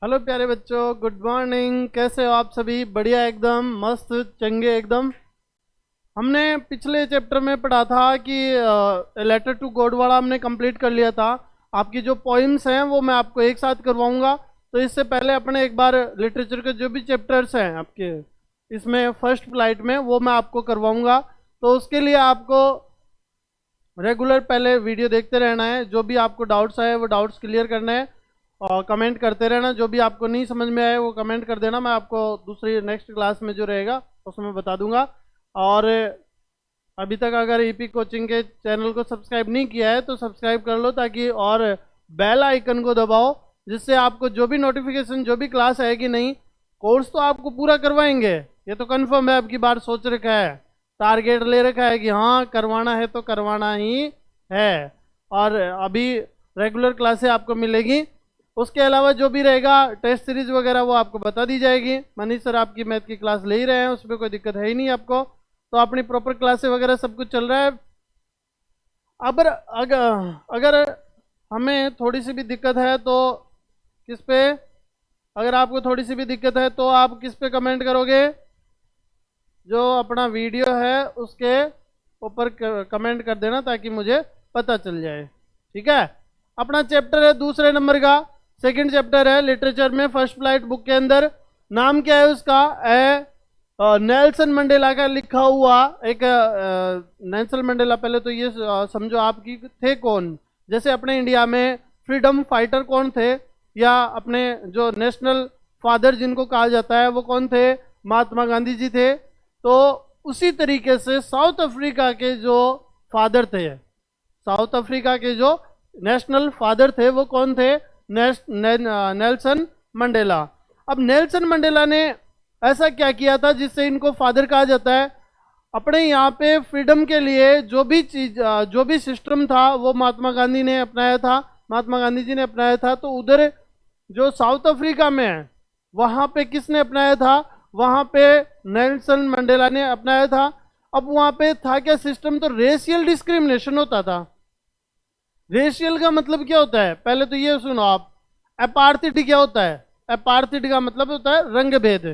Hello प्यारे बच्चों, good morning. कैसे हो आप सभी? बढ़िया, एकदम मस्त चंगे एकदम। हमने पिछले चैप्टर में पढ़ा था कि लेटर टू गॉड वाला हमने कंप्लीट कर लिया था। आपकी जो पोइम्स हैं वो मैं आपको एक साथ करवाऊंगा। तो इससे पहले अपने एक बार लिटरेचर के जो भी चैप्टर्स हैं आपके इसमें फर्स्ट फ्लाइट में वो मैं आपको करवाऊंगा। तो उसके लिए आपको रेगुलर पहले वीडियो देखते रहना है। जो भी आपको डाउट्स आए वो डाउट्स क्लियर करने हैं और कमेंट करते रहना। जो भी आपको नहीं समझ में आए वो कमेंट कर देना, मैं आपको दूसरी नेक्स्ट क्लास में जो रहेगा उसमें बता दूंगा। और अभी तक अगर ईपी कोचिंग के चैनल को सब्सक्राइब नहीं किया है तो सब्सक्राइब कर लो, ताकि और बेल आइकन को दबाओ, जिससे आपको जो भी नोटिफिकेशन जो भी क्लास आएगी नहीं, कोर्स तो आपको पूरा करवाएंगे, ये तो कंफर्म है। अब की बार सोच रखा है, टारगेट ले रखा है कि हाँ करवाना है तो करवाना ही है। और अभी रेगुलर क्लासें आपको मिलेगी। उसके अलावा जो भी रहेगा टेस्ट सीरीज वगैरह वो आपको बता दी जाएगी। मनीष सर आपकी मैथ की क्लास ले ही रहे हैं, उसमें कोई दिक्कत है ही नहीं आपको। तो अपनी प्रॉपर क्लासें वगैरह सब कुछ चल रहा है। अब अगर हमें थोड़ी सी भी दिक्कत है तो किस पे, अगर आपको थोड़ी सी भी दिक्कत है तो आप किस पे कमेंट करोगे? जो अपना वीडियो है उसके ऊपर कमेंट कर देना, ताकि मुझे पता चल जाए। ठीक है, अपना चैप्टर है दूसरे नंबर का, सेकंड चैप्टर है लिटरेचर में फर्स्ट फ्लाइट बुक के अंदर। नाम क्या है उसका? नेल्सन मंडेला का लिखा हुआ एक नेल्सन मंडेला। पहले तो ये समझो आपकी थे कौन। जैसे अपने इंडिया में फ्रीडम फाइटर कौन थे, या अपने जो नेशनल फादर जिनको कहा जाता है वो कौन थे? महात्मा गांधी जी थे। तो उसी तरीके से साउथ अफ्रीका के जो फादर थे, साउथ अफ्रीका के जो नेशनल फादर थे वो कौन थे? Nelson Mandela. अब नेल्सन मंडेला ने ऐसा क्या किया था जिससे इनको फादर कहा जाता है? अपने यहाँ पे फ्रीडम के लिए जो भी चीज जो भी सिस्टम था वो महात्मा गांधी ने अपनाया था, महात्मा गांधी जी ने अपनाया था। तो उधर जो साउथ अफ्रीका में है वहाँ पे किसने अपनाया था? वहाँ पे नेल्सन मंडेला ने अपनाया था। अब वहाँ पे था क्या सिस्टम? तो रेशियल डिस्क्रिमिनेशन होता था। रेशियल का मतलब क्या होता है? पहले तो ये सुनो आप। अपार्थिड क्या होता है? अपार्थिड का मतलब होता है रंग भेद।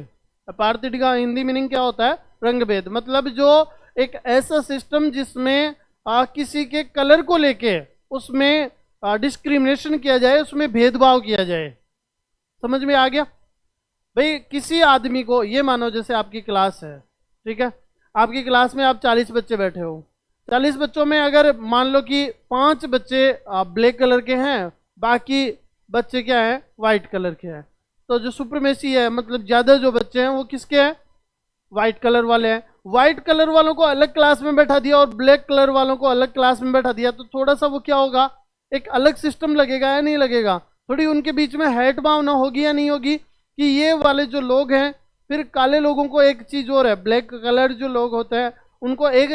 अपार्थिड का हिंदी मीनिंग क्या होता है? रंग भेद। मतलब जो एक ऐसा सिस्टम जिसमें किसी के कलर को लेके उसमें डिस्क्रिमिनेशन किया जाए, उसमें भेदभाव किया जाए। समझ में आ गया भाई? किसी आदमी को, ये मानो जैसे आपकी क्लास है, ठीक है, आपकी क्लास में आप 40 बच्चे बैठे हो। 40 बच्चों में अगर मान लो कि 5 बच्चे ब्लैक कलर के हैं, बाकी बच्चे क्या हैं? वाइट कलर के हैं। तो जो सुप्रीमेसी है, मतलब ज़्यादा जो बच्चे हैं वो किसके हैं? वाइट कलर वाले हैं। वाइट कलर वालों को अलग क्लास में बैठा दिया और ब्लैक कलर वालों को अलग क्लास में बैठा दिया, तो थोड़ा सा वो क्या होगा? एक अलग सिस्टम लगेगा या नहीं लगेगा? थोड़ी उनके बीच में हैट भावना होगी या नहीं होगी कि ये वाले जो लोग हैं, फिर काले लोगों को एक चीज़ और है, ब्लैक कलर जो लोग होते हैं उनको एक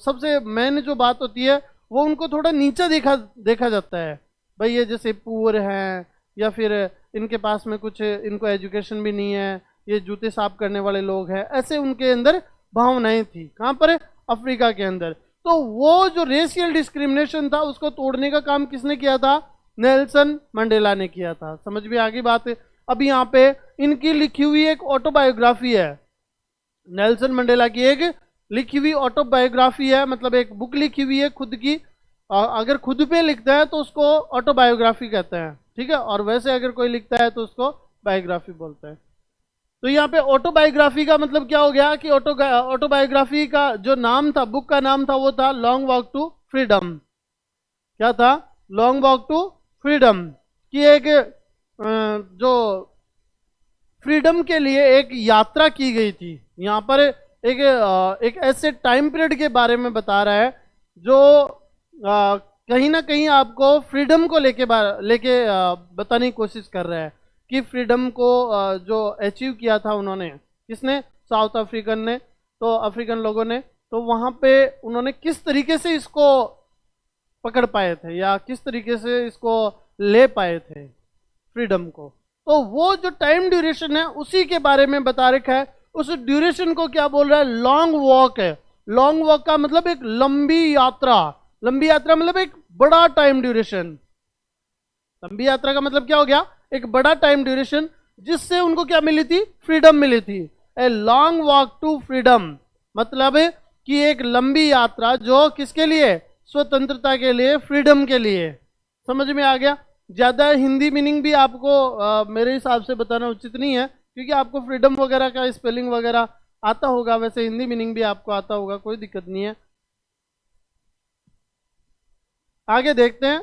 सबसे मेन जो बात होती है वो उनको थोड़ा नीचा देखा जाता है। भाई ये जैसे पुअर हैं, या फिर इनके पास में कुछ, इनको एजुकेशन भी नहीं है, ये जूते साफ करने वाले लोग हैं, ऐसे उनके अंदर भावनाएं थी। कहाँ पर? अफ्रीका के अंदर। तो वो जो रेशियल डिस्क्रिमिनेशन था उसको तोड़ने का काम किसने किया था? नेल्सन मंडेला ने किया था। समझ में आ गई बात? अब यहाँ पे इनकी लिखी हुई एक ऑटोबायोग्राफी है, नेल्सन मंडेला की एक लिखी हुई ऑटोबायोग्राफी है, मतलब एक बुक लिखी हुई है खुद की। अगर खुद पे लिखता है तो उसको ऑटोबायोग्राफी कहते हैं, ठीक है, और वैसे अगर कोई लिखता है तो उसको बायोग्राफी बोलते हैं। तो यहाँ पे ऑटोबायोग्राफी का मतलब क्या हो गया कि ऑटोबायोग्राफी का जो नाम था, बुक का नाम था, वो था लॉन्ग वॉक टू फ्रीडम। क्या था? लॉन्ग वॉक टू फ्रीडम की एक जो फ्रीडम के लिए एक यात्रा की गई थी। यहाँ पर एक ऐसे टाइम पीरियड के बारे में बता रहा है जो कहीं ना कहीं आपको फ्रीडम को लेके बताने की कोशिश कर रहा है कि फ्रीडम को जो अचीव किया था उन्होंने, किसने? साउथ अफ्रीकन ने, तो अफ्रीकन लोगों ने। तो वहाँ पे उन्होंने किस तरीके से इसको पकड़ पाए थे, या किस तरीके से इसको ले पाए थे फ्रीडम को, तो वो जो टाइम ड्यूरेशन है उसी के बारे में बता रखा है। उस ड्यूरेशन को क्या बोल रहा है? लॉन्ग वॉक है। लॉन्ग वॉक का मतलब एक लंबी यात्रा। लंबी यात्रा मतलब एक बड़ा टाइम ड्यूरेशन। लंबी यात्रा का मतलब क्या हो गया? एक बड़ा टाइम ड्यूरेशन, जिससे उनको क्या मिली थी, फ्रीडम मिली थी। A long walk to freedom, मतलब कि एक लंबी यात्रा जो किसके लिए, स्वतंत्रता के लिए, फ्रीडम के लिए। समझ में आ गया। ज़्यादा हिंदी मीनिंग भी आपको मेरे हिसाब से बताना उचित नहीं है, क्योंकि आपको फ्रीडम वगैरह का स्पेलिंग वगैरह आता होगा, वैसे हिंदी मीनिंग भी आपको आता होगा, कोई दिक्कत नहीं है। आगे देखते हैं।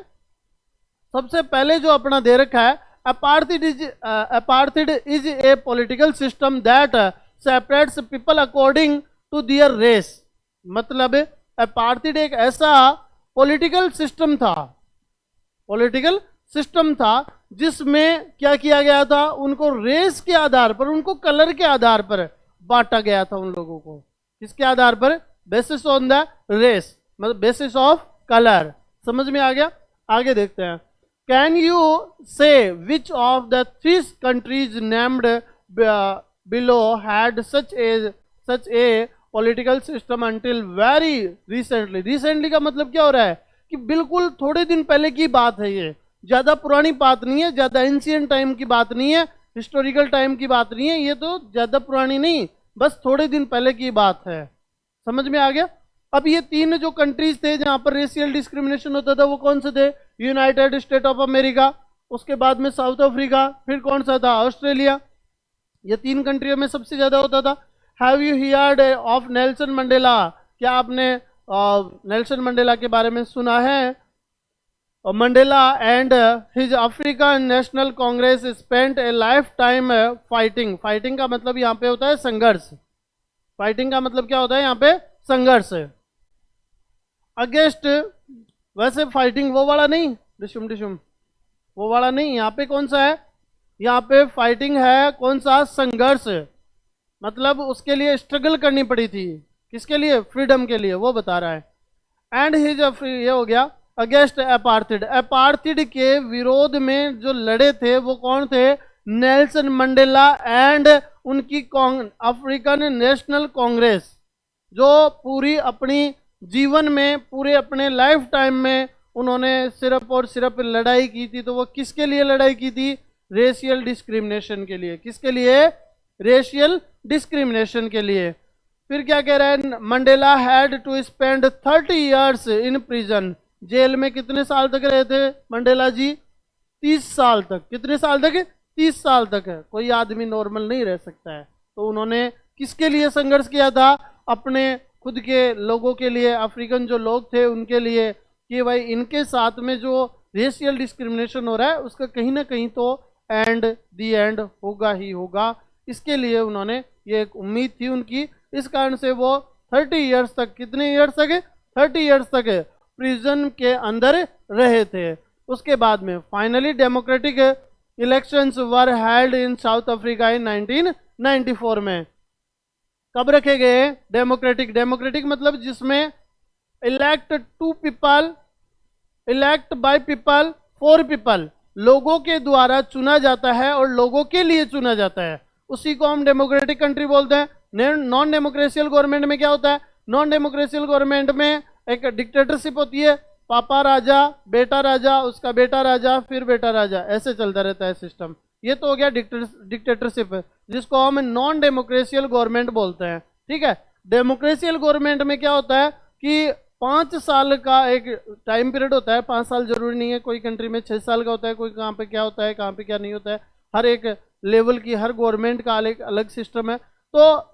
सबसे पहले जो अपना दे रखा है, apartheid is a political system that separates people according to their race। मतलब apartheid एक ऐसा पॉलिटिकल सिस्टम था जिसमें क्या किया गया था, उनको रेस के आधार पर, उनको कलर के आधार पर बांटा गया था। उन लोगों को किसके आधार पर, बेसिस ऑन द रेस, मतलब बेसिस ऑफ कलर। समझ में आ गया। आगे देखते हैं। कैन यू से which of the 3 countries named below had such A political system until very recently. Recently का मतलब क्या हो रहा है कि बिल्कुल थोड़े दिन पहले की बात है, ये ज़्यादा पुरानी बात नहीं है, ज़्यादा एंशियंट टाइम की बात नहीं है, हिस्टोरिकल टाइम की बात नहीं है, ये तो ज़्यादा पुरानी नहीं, बस थोड़े दिन पहले की बात है। समझ में आ गया। अब ये 3 जो कंट्रीज थे जहां पर रेशियल डिस्क्रिमिनेशन होता था, वो कौन से थे, यूनाइटेड स्टेट ऑफ अमेरिका, उसके बाद में साउथ अफ्रीका, फिर कौन सा था, ऑस्ट्रेलिया। ये 3 कंट्रियों में सबसे ज्यादा होता था। Have you heard of Nelson Mandela, क्या आपने नेल्सन मंडेला के बारे में सुना है। Mandela and his African national Congress spent A life time fighting. Fighting का मतलब यहाँ पे होता है संघर्ष। फाइटिंग का मतलब क्या होता है यहाँ पे, संघर्ष। अगेंस्ट, वैसे फाइटिंग वो वाला नहीं, डिशुम डिशुम वो वाला नहीं, यहाँ पे कौन सा है, यहाँ पे फाइटिंग है कौन सा, संघर्ष। मतलब उसके लिए स्ट्रगल करनी पड़ी थी, किसके लिए, फ्रीडम के लिए, वो बता रहा है। एंड हिज, ये हो गया अगेंस्ट अपार्थिड। अपार्थिड के विरोध में जो लड़े थे वो कौन थे, नेल्सन मंडेला एंड उनकी अफ्रीकन नेशनल कांग्रेस, जो पूरी अपनी जीवन में, पूरे अपने लाइफ टाइम में उन्होंने सिर्फ और सिर्फ लड़ाई की थी। तो वो किसके लिए लड़ाई की थी, रेशियल डिस्क्रिमिनेशन के लिए। किसके लिए, रेशियल डिस्क्रिमिनेशन के लिए। फिर क्या कह रहा है, Mandela had to spend 30 years in prison. Jail में कितने साल तक रहे थे मंडेला जी, 30 साल तक। कितने साल तक, 30 साल तक है। कोई आदमी नॉर्मल नहीं रह सकता है। तो उन्होंने किसके लिए संघर्ष किया था, अपने खुद के लोगों के लिए, अफ्रीकन जो लोग थे उनके लिए, कि भाई इनके साथ में जो रेशियल डिस्क्रिमिनेशन हो रहा है उसका कहीं ना कहीं तो दी एंड होगा ही होगा। इसके लिए उन्होंने, ये एक उम्मीद थी उनकी, इस कारण से वो 30 ईयर्स तक, कितने ईयर्स तक, 30 ईयर्स तक प्रिजन के अंदर रहे थे। उसके बाद में finally democratic elections were held in South Africa in 1994 में। कब रखे गए, डेमोक्रेटिक। डेमोक्रेटिक मतलब जिसमें elect to people, elect by people for people, लोगों के द्वारा चुना जाता है और लोगों के लिए चुना जाता है, उसी को हम डेमोक्रेटिक कंट्री बोलते हैं। नॉन डेमोक्रेशियल गवर्नमेंट में क्या होता है, नॉन डेमोक्रेशियल गवर्नमेंट में एक डिक्टेटरशिप होती है, पापा राजा, बेटा राजा, उसका बेटा राजा, फिर बेटा राजा, ऐसे चलता रहता है सिस्टम। ये तो हो गया डिक्टेटरशिप, जिसको हम नॉन डेमोक्रेशियल गवर्नमेंट बोलते हैं। ठीक है। डेमोक्रेशियल गवर्नमेंट में क्या होता है कि 5 साल का एक टाइम पीरियड होता है। 5 साल जरूरी नहीं है, कोई कंट्री में 6 साल का होता है, कोई कहाँ पे क्या होता है, कहाँ पे क्या नहीं होता है। हर एक लेवल की, हर गवर्नमेंट का अलग अलग सिस्टम है। तो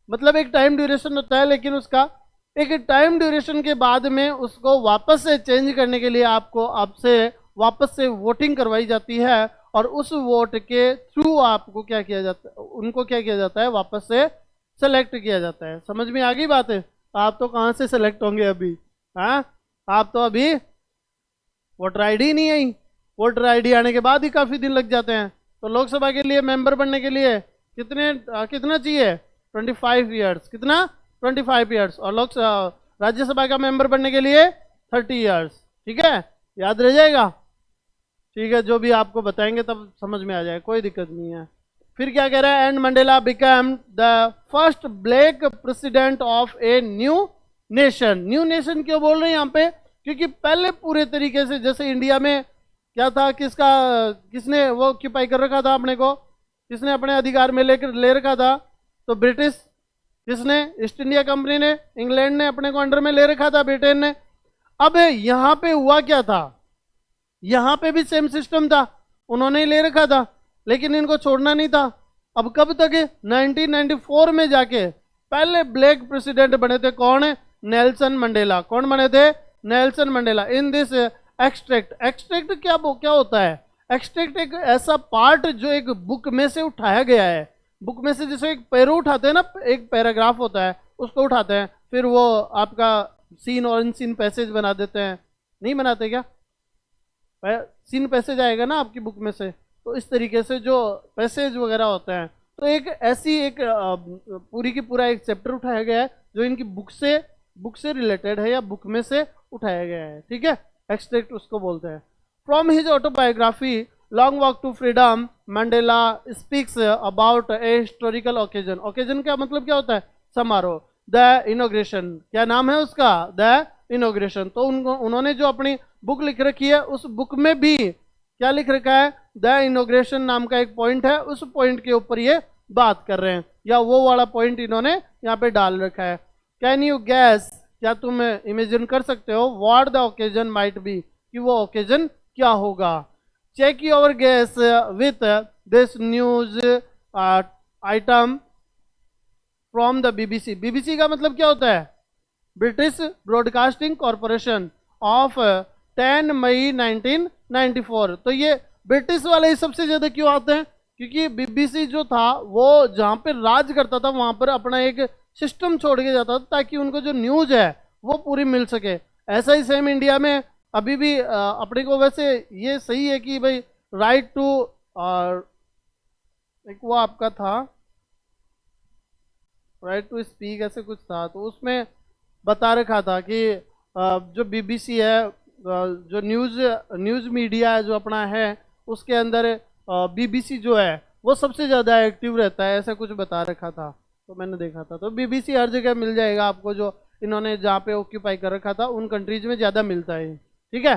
मतलब एक टाइम ड्यूरेशन होता है, लेकिन उसका एक टाइम ड्यूरेशन के बाद में उसको वापस से चेंज करने के लिए आपसे वापस से वोटिंग करवाई जाती है, और उस वोट के थ्रू आपको क्या किया जाता है, उनको क्या किया जाता है, वापस से सेलेक्ट किया जाता है। समझ में आ गई बात है। आप तो कहाँ से सेलेक्ट होंगे अभी, हाँ, आप तो अभी वोटर आईडी नहीं आई, वोटर आईडी आने के बाद ही काफ़ी दिन लग जाते हैं। तो लोकसभा के लिए मेंबर बनने के लिए कितना चाहिए, 25 ईयर्स, कितना, 25 ईयर्स, और राज्यसभा का मेंबर बनने के लिए 30 ईयर्स। ठीक है, याद रह जाएगा। ठीक है, जो भी आपको बताएंगे तब समझ में आ जाए, कोई दिक्कत नहीं है। फिर क्या कह रहा है, and Mandela become the first black president of a new nation. New nation क्यों बोल रहे हैं यहाँ पे, क्योंकि पहले पूरे तरीके से, जैसे इंडिया में क्या था, किसने वो ऑक्यूपाई कर रखा था अपने को, किसने अपने अधिकार में ले रखा था? तो ब्रिटिश। किसने? ईस्ट इंडिया कंपनी ने, इंग्लैंड ने अपने को अंडर में ले रखा था, ब्रिटेन ने। अब यहां पे हुआ क्या था, यहां पे भी सेम सिस्टम था, उन्होंने ही ले रखा था, लेकिन इनको छोड़ना नहीं था। अब कब तक? 1994 में जाके पहले ब्लैक प्रेसिडेंट बने थे, कौन है? Nelson Mandela. कौन बने थे? Nelson Mandela. In this extract क्या होता है? एक्सट्रैक्ट एक ऐसा पार्ट जो एक बुक में से उठाया गया है। बुक में से जैसे एक पैरो उठाते हैं ना, एक पैराग्राफ होता है, उसको उठाते हैं, फिर वो आपका सीन और सीन पैसेज बना देते हैं। नहीं बनाते क्या? सीन पैसेज आएगा ना आपकी बुक में से, तो इस तरीके से जो पैसेज वगैरह होते हैं, तो एक ऐसी एक पूरी की पूरा एक चैप्टर उठाया गया है जो इनकी बुक से रिलेटेड है या बुक में से उठाया गया है। ठीक है, एक्सट्रैक्ट उसको बोलते हैं। From his autobiography Long walk to Freedom, Mandela speaks about a historical occasion. Occasion का मतलब क्या होता है? समारोह। द इनोग्रेशन, क्या नाम है उसका? The inauguration. तो उन्होंने जो अपनी बुक लिख रखी है, उस बुक में भी क्या लिख रखा है? द इनोग्रेशन नाम का एक पॉइंट है, उस पॉइंट के ऊपर ये बात कर रहे हैं, या वो वाला पॉइंट इन्होंने यहाँ पे डाल रखा है। कैन यू गैस, क्या तुम इमेजिन कर सकते हो what the occasion might be, कि वो ओकेजन क्या होगा? Check your guess with this news item from the BBC. BBC का मतलब क्या होता है? British Broadcasting Corporation of 10 May 1994। तो ये ब्रिटिश वाले ही सबसे ज्यादा क्यों आते हैं? क्योंकि बीबीसी जो था वो जहाँ पे राज करता था वहां पर अपना एक सिस्टम छोड़ के जाता था ताकि उनको जो न्यूज है वो पूरी मिल सके। ऐसा ही सेम इंडिया में अभी भी अपने को, वैसे ये सही है कि भाई राइट टू, एक वो आपका था राइट टू स्पीक ऐसे कुछ था, तो उसमें बता रखा था कि जो बीबीसी है, जो न्यूज़ मीडिया है जो अपना है, उसके अंदर बीबीसी जो है वो सबसे ज़्यादा एक्टिव रहता है, ऐसा कुछ बता रखा था, तो मैंने देखा था। तो बीबीसी हर जगह मिल जाएगा आपको, जो इन्होंने जहाँ पे ऑक्यूपाई कर रखा था उन कंट्रीज में ज़्यादा मिलता है। ठीक है।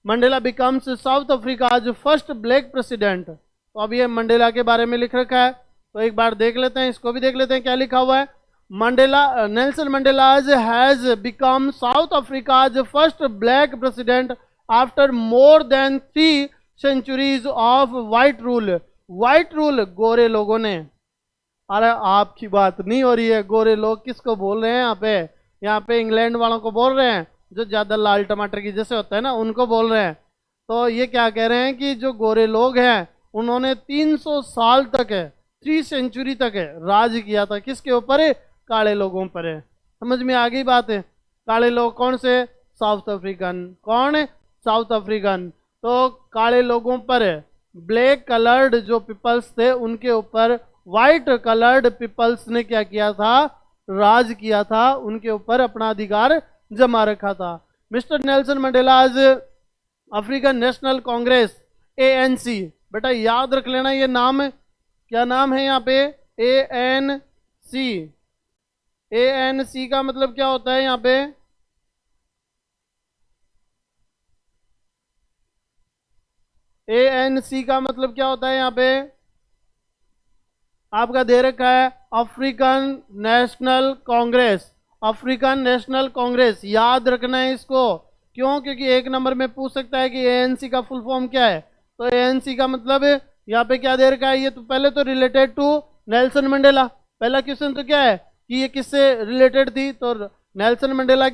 Mandela becomes south Africa first black president. तो अब ये मंडेला के बारे में लिख रखा है, तो एक बार देख लेते हैं, इसको भी देख लेते हैं क्या लिखा हुआ है। Mandela, Nelson Mandela has become South Africa first black president after more than 3 centuries of white rule. White rule गोरे लोगों ने, अरे आपकी बात नहीं हो रही है, गोरे लोग किसको बोल रहे हैं यहाँ पे? यहाँ पे इंग्लैंड वालों को बोल रहे हैं, जो ज्यादा लाल टमाटर की जैसे होता है ना, उनको बोल रहे हैं। तो ये क्या कह रहे हैं कि जो गोरे लोग हैं उन्होंने 300 साल तक 3 सेंचुरी तक राज किया था। किसके ऊपर? काले लोगों पर है। समझ में आ गई बात है? काले लोग कौन से? South African. कौन है? South African. तो काले लोगों पर, ब्लैक कलर्ड जो पीपल्स थे उनके ऊपर वाइट कलर्ड पीपल्स ने क्या किया था? राज किया था, उनके ऊपर अपना अधिकार जमा रखा था। Mister Nelson Mandela African national Congress ANC, बेटा याद रख लेना ये नाम है। क्या नाम है यहाँ पे? ANC। ANC का मतलब क्या होता है यहाँ पे? ANC का मतलब क्या होता है यहाँ पे? आपका दे रखा है African national Congress. African national Congress याद रखना है इसको। क्यों? क्योंकि एक नंबर में पूछ सकता है कि ANC का फुल फॉर्म क्या है। तो ANC का मतलब यहाँ पे क्या दे रखा है? ये तो पहले तो रिलेटेड टू नेल्सन मंडेला। पहला क्वेश्चन तो क्या है कि ये किससे रिलेटेड थी? तो नेल्सन मंडेला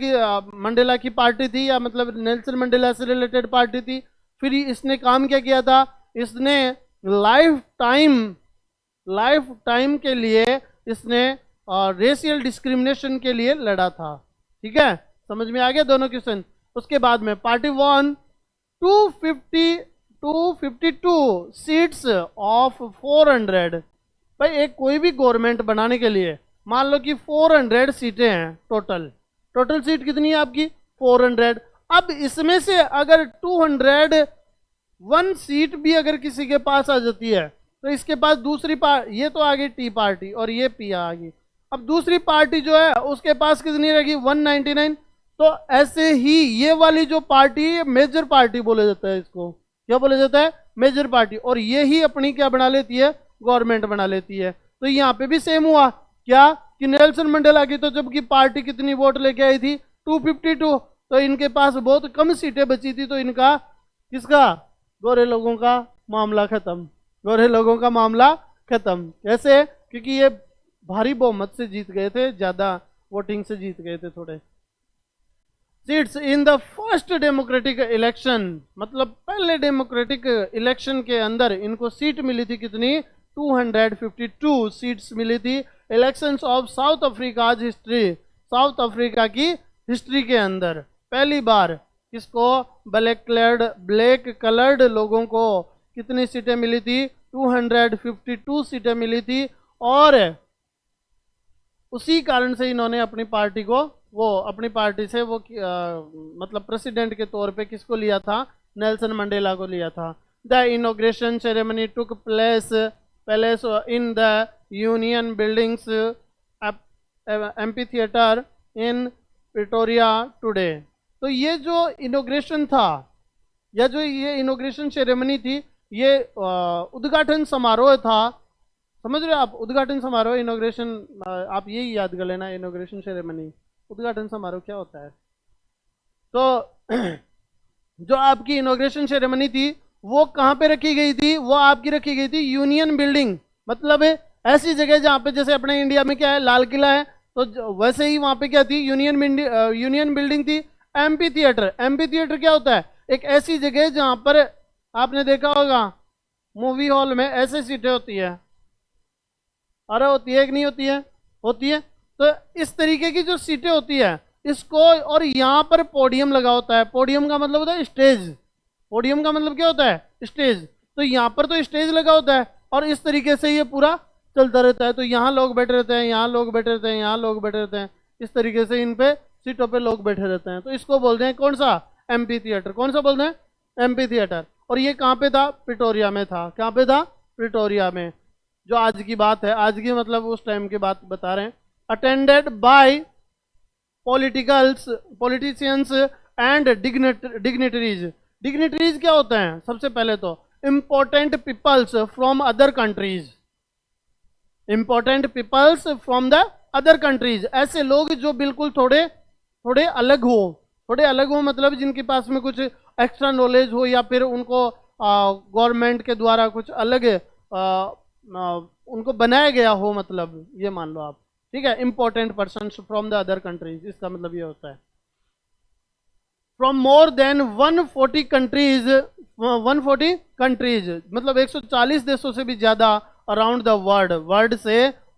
की पार्टी थी, या मतलब नेल्सन मंडेला से रिलेटेड पार्टी थी। फिर इसने काम क्या किया था? इसने लाइफ टाइम के लिए इसने रेशियल डिस्क्रिमिनेशन के लिए लड़ा था। ठीक है, समझ में आ गया दोनों क्वेश्चन। उसके बाद में पार्टी वन 252 सीट्स ऑफ 400। भाई एक कोई भी गवर्नमेंट बनाने के लिए मान लो कि 400 सीटें हैं टोटल सीट कितनी है आपकी? 400। अब इसमें से अगर 201 सीट भी अगर किसी के पास आ जाती है तो इसके पास दूसरी पार्टी, ये तो आ गई टी पार्टी और ये पी आ गई, अब दूसरी पार्टी जो है उसके पास कितनी रहेगी? 199। तो ऐसे ही ये वाली जो पार्टी मेजर पार्टी बोला जाता है इसको, क्या बोला जाता है, मेजर पार्टी, और ये ही अपनी क्या बना लेती है, गवर्नमेंट बना लेती है। तो यहाँ पे भी सेम हुआ क्या कि नेल्सन मंडेला की तो जबकि पार्टी कितनी वोट लेके आई थी, 252, तो इनके पास बहुत कम सीटें बची थी, तो इनका किसका, गोरे लोगों का मामला खत्म, गोरे लोगों का मामला खत्म। कैसे, क्योंकि ये भारी बहुमत से जीत गए थे, ज्यादा वोटिंग से जीत गए थे थोड़े। Seats in the first democratic election, मतलब पहले डेमोक्रेटिक इलेक्शन के अंदर इनको सीट मिली थी कितनी, 252 सीट्स मिली थी। Elections of south Africa history, south Africa की हिस्ट्री के अंदर पहली बार किसको, ब्लैक कलर्ड लोगों को कितनी सीटें मिली थी, 252 सीटें मिली थी। और उसी कारण से इन्होंने अपनी पार्टी को, वो अपनी पार्टी से वो मतलब प्रेसिडेंट के तौर पे किसको लिया था, नेल्सन मंडेला को लिया था। The inauguration ceremony took place in the union buildings amphi theatre in Pretoria today. तो ये जो इनॉग्रेशन था, या जो ये इनॉग्रेशन सेरेमनी थी, ये उद्घाटन समारोह था, समझ रहे हो आप, उद्घाटन समारोह, इनॉग्रेशन, आप यही याद कर लेना, इनॉग्रेशन सेरेमनी, उद्घाटन समारोह क्या होता है। तो जो आपकी इनॉग्रेशन सेरेमनी थी वो कहाँ पे रखी गई थी, वो आपकी रखी गई थी यूनियन बिल्डिंग, मतलब ऐसी जगह जहाँ पे जैसे अपने इंडिया में क्या है, लाल किला है, तो वैसे ही वहाँ पे क्या थी, यूनियन बिल्डिंग थी। एम्पी थिएटर, एम्पी थिएटर क्या होता है, एक ऐसी जगह जहाँ पर आपने देखा होगा मूवी हॉल में ऐसे सीटें होती है, अरे होती है कि नहीं होती है, होती है। तो इस तरीके की जो सीटें होती है इसको, और यहाँ पर पोडियम लगा होता है, पोडियम का मतलब होता है स्टेज, पोडियम का मतलब क्या होता है, स्टेज। तो यहाँ पर तो स्टेज लगा होता है और इस तरीके से ये पूरा चलता रहता है, तो यहाँ लोग बैठे रहते हैं, यहाँ लोग बैठे रहते हैं, यहाँ लोग बैठे रहते हैं, इस तरीके से इन पे सीटों पे लोग बैठे रहते हैं। तो इसको बोलते हैं कौन सा, एम्पी थिएटर। कौन सा बोलते हैं, एम्पी थिएटर। और ये कहाँ पे था, प्रिटोरिया में था। कहाँ पे था, प्रिटोरिया में, जो आज की बात है, आज की मतलब उस टाइम की बात बता रहे हैं। Attended by politicians and dignitaries. Dignitaries क्या होते हैं, सबसे पहले तो important peoples from other countries, important peoples from the other countries, ऐसे लोग जो बिल्कुल थोड़े थोड़े अलग हो, थोड़े अलग हो मतलब जिनके पास में कुछ एक्स्ट्रा नॉलेज हो, या फिर उनको गवर्नमेंट के द्वारा कुछ अलग उनको बनाया गया हो, मतलब ये मान लो आप, ठीक है। Important person from the other countries, इसका मतलब ये होता है। From more than 140 countries, 140 countries मतलब 140 देशों से भी ज्यादा अराउंड द वर्ल्ड,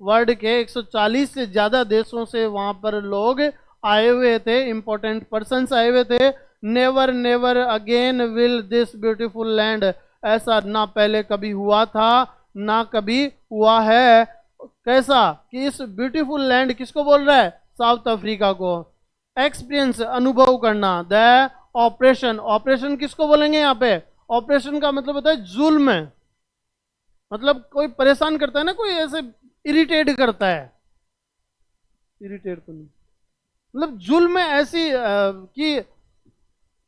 वर्ल्ड के 140 से ज्यादा देशों से वहां पर लोग आए हुए थे, इंपॉर्टेंट पर्सन्स आए हुए थे। Never never again will this beautiful land, ऐसा ना पहले कभी हुआ था ना कभी हुआ है। कैसा कि इस ब्यूटीफुल लैंड, किसको बोल रहा है, साउथ अफ्रीका को। एक्सपीरियंस, अनुभव करना। द ऑपरेशन, ऑपरेशन किसको बोलेंगे यहाँ पे, ऑपरेशन का मतलब होता है जुल्म, मतलब कोई परेशान करता है ना, कोई ऐसे इरिटेट करता है, इरिटेट तो नहीं, मतलब जुल्म ऐसी कि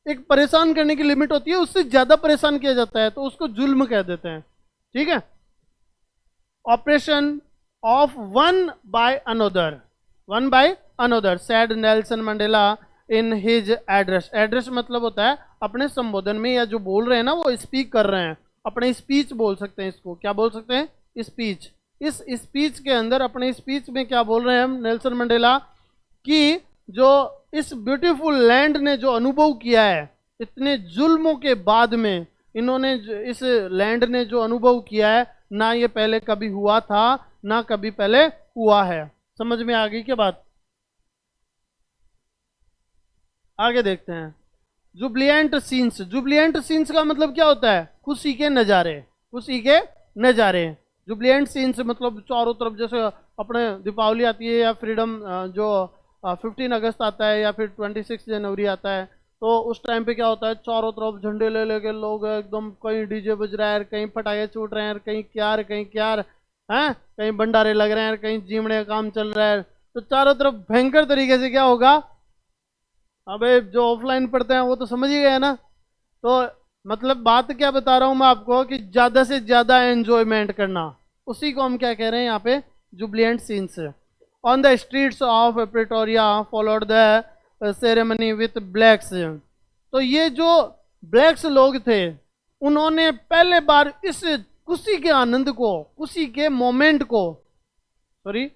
एक परेशान करने की लिमिट होती है, उससे ज्यादा परेशान किया जाता है तो उसको जुल्म कह देते हैं, ठीक है। Operation of one by another sad Nelson Mandela in his address. Address मतलब होता है अपने संबोधन में, या जो बोल रहे हैं ना वो स्पीक कर रहे हैं, अपने स्पीच बोल सकते हैं, इसको क्या बोल सकते हैं, स्पीच। इस स्पीच के अंदर, अपने स्पीच में क्या बोल रहे हैं हम, नेल्सन मंडेला, कि जो इस ब्यूटीफुल लैंड ने जो अनुभव किया है इतने जुल्मों के बाद में, इन्होंने इस लैंड ने जो अनुभव किया है, ना ये पहले कभी हुआ था ना कभी पहले हुआ है। समझ में आ गई क्या बात, आगे देखते हैं। जुबलियंट सीन्स, जुबलियंट सीन्स का मतलब क्या होता है, खुशी के नज़ारे, खुशी के नज़ारे। जुबलियंट सीन्स मतलब चारों तरफ, जैसे अपने दीपावली आती है या फ्रीडम जो 15 अगस्त आता है या फिर 26 जनवरी आता है, तो उस टाइम पे क्या होता है, चारों तरफ झंडे ले लेके लोग एकदम, कहीं डीजे बज रहा है, कहीं पटाखे छूट रहे हैं, कहीं क्या हैं, कहीं भंडारे लग रहे हैं, कहीं जीमड़े का काम चल रहा है, तो चारों तरफ भयंकर तरीके से क्या होगा। अबे जो ऑफलाइन पढ़ते हैं वो तो समझ ही गए ना, तो मतलब बात क्या बता रहा हूं मैं आपको कि ज्यादा से ज्यादा एंजॉयमेंट करना, उसी को हम क्या कह रहे हैं यहाँ पे, jubilant scenes. On the streets of Pretoria followed the ceremony with blacks. तो ये जो ब्लैक्स लोग थे, उन्होंने पहले बार इस खुशी के आनंद को, खुशी के मोमेंट को, सॉरी,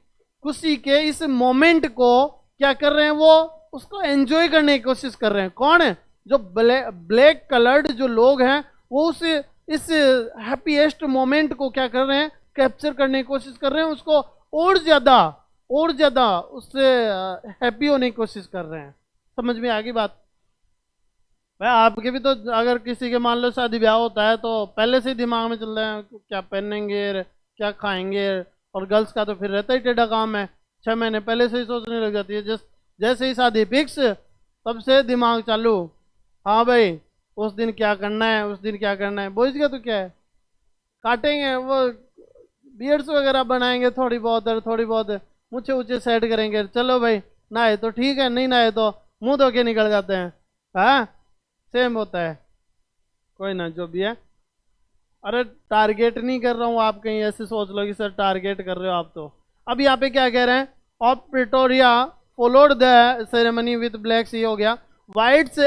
खुशी के इस मोमेंट को क्या कर रहे हैं, वो उसको एंजॉय करने की कोशिश कर रहे हैं। कौन है? जो ब्लैक कलर्ड जो लोग हैं, वो उस इस हैप्पीएस्ट मोमेंट को क्या कर रहे हैं, कैप्चर करने की कोशिश कर रहे हैं, उसको और ज्यादा उससे हैप्पी होने की कोशिश कर रहे हैं। समझ में आ गई बात? भाई आपके भी तो अगर किसी के मान लो शादी ब्याह होता है तो पहले से ही दिमाग में चल रहा है क्या पहनेंगे, क्या खाएंगे, और गर्ल्स का तो फिर रहता ही टेढ़ा काम है, 6 महीने पहले से ही सोचने लग जाती है। जैसे ही शादी फिक्स, तब से दिमाग चालू, हाँ भाई उस दिन क्या करना है, उस दिन क्या करना है। बॉयज का तो क्या है, काटेंगे वो बियर्ड्स वगैरह बनाएंगे, थोड़ी बहुत मुझे ऊंचे सेट करेंगे, चलो भाई नहाए तो ठीक है, नहीं नहाए तो मुंह धो के निकल जाते हैं। हाँ सेम होता है, कोई ना जो भी है। अरे टारगेट नहीं कर रहा हूँ, आप कहीं ऐसे सोच लो कि सर टारगेट कर रहे हो आप। तो अब यहाँ पे क्या कह रहे हैं, of Pretoria followed the ceremony with blacks, ये हो गया। वाइट्स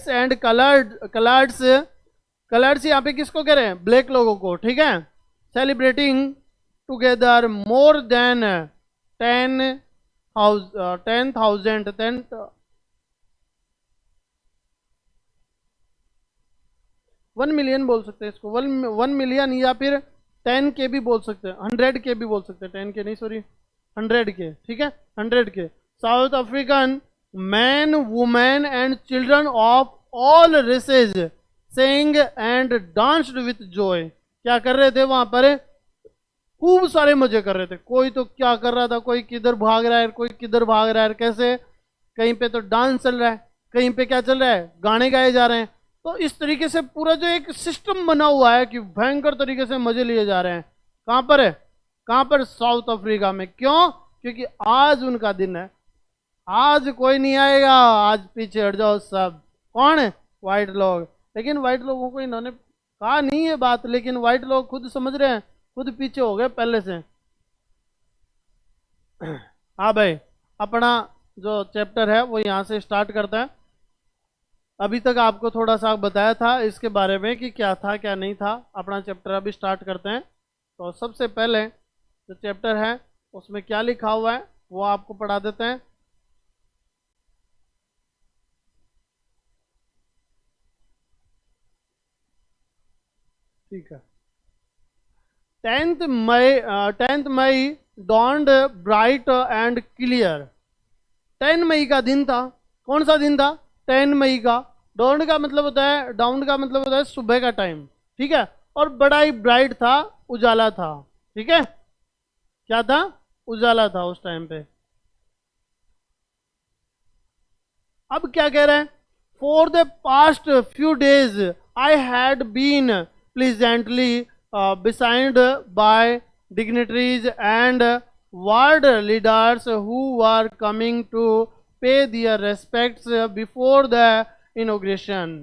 एंड कलर्ड्स यहाँ पे किसको कह रहे हैं, ब्लैक लोगों को, ठीक है। Celebrating together more than 1 million बोल सकते हैं इसको, 1 मिलियन, या फिर 10 के भी बोल सकते हैं, 100 के भी बोल सकते हैं, 10 के नहीं सॉरी 100 के, ठीक है 100 के। South African man women and children of all races saying and danced with Joy. क्या कर रहे थे वहां पर, खूब सारे मजे कर रहे थे। कोई तो क्या कर रहा था, कोई किधर भाग रहा है, कोई किधर भाग रहा है, कैसे, कहीं पे तो डांस चल रहा है, कहीं पे क्या चल रहा है, गाने गाए जा रहे हैं। तो इस तरीके से पूरा जो एक सिस्टम बना हुआ है कि भयंकर तरीके से मजे लिए जा रहे हैं। कहां पर है, कहां पर, साउथ अफ्रीका में। क्यों? क्योंकि आज उनका दिन है, आज कोई नहीं आएगा, आज पीछे हट जाओ सब। कौन है? व्हाइट लोग। लेकिन व्हाइट लोगों को इन्होंने कहा नहीं है बात, लेकिन व्हाइट लोग खुद समझ रहे हैं, खुद पीछे हो गए पहले से। हाँ भाई, अपना जो चैप्टर है वो यहाँ से स्टार्ट करता है। अभी तक आपको थोड़ा सा बताया था इसके बारे में कि क्या था क्या नहीं था। अपना चैप्टर अभी स्टार्ट करते हैं। तो सबसे पहले जो चैप्टर है उसमें क्या लिखा हुआ है वो आपको पढ़ा देते हैं। ठीक है। 10th May dawned bright and clear. 10 मई का दिन था। कौन सा दिन था? 10 मई का। डाउन का मतलब होता है, डाउन का मतलब होता है सुबह का टाइम, ठीक है। और बड़ा ही ब्राइट था, उजाला था, ठीक है। क्या था? उजाला था उस टाइम पे। अब क्या कह रहे हैं, for the past few days I had been pleasantly beside by dignitaries and world leaders who were coming to pay their respects before the inauguration।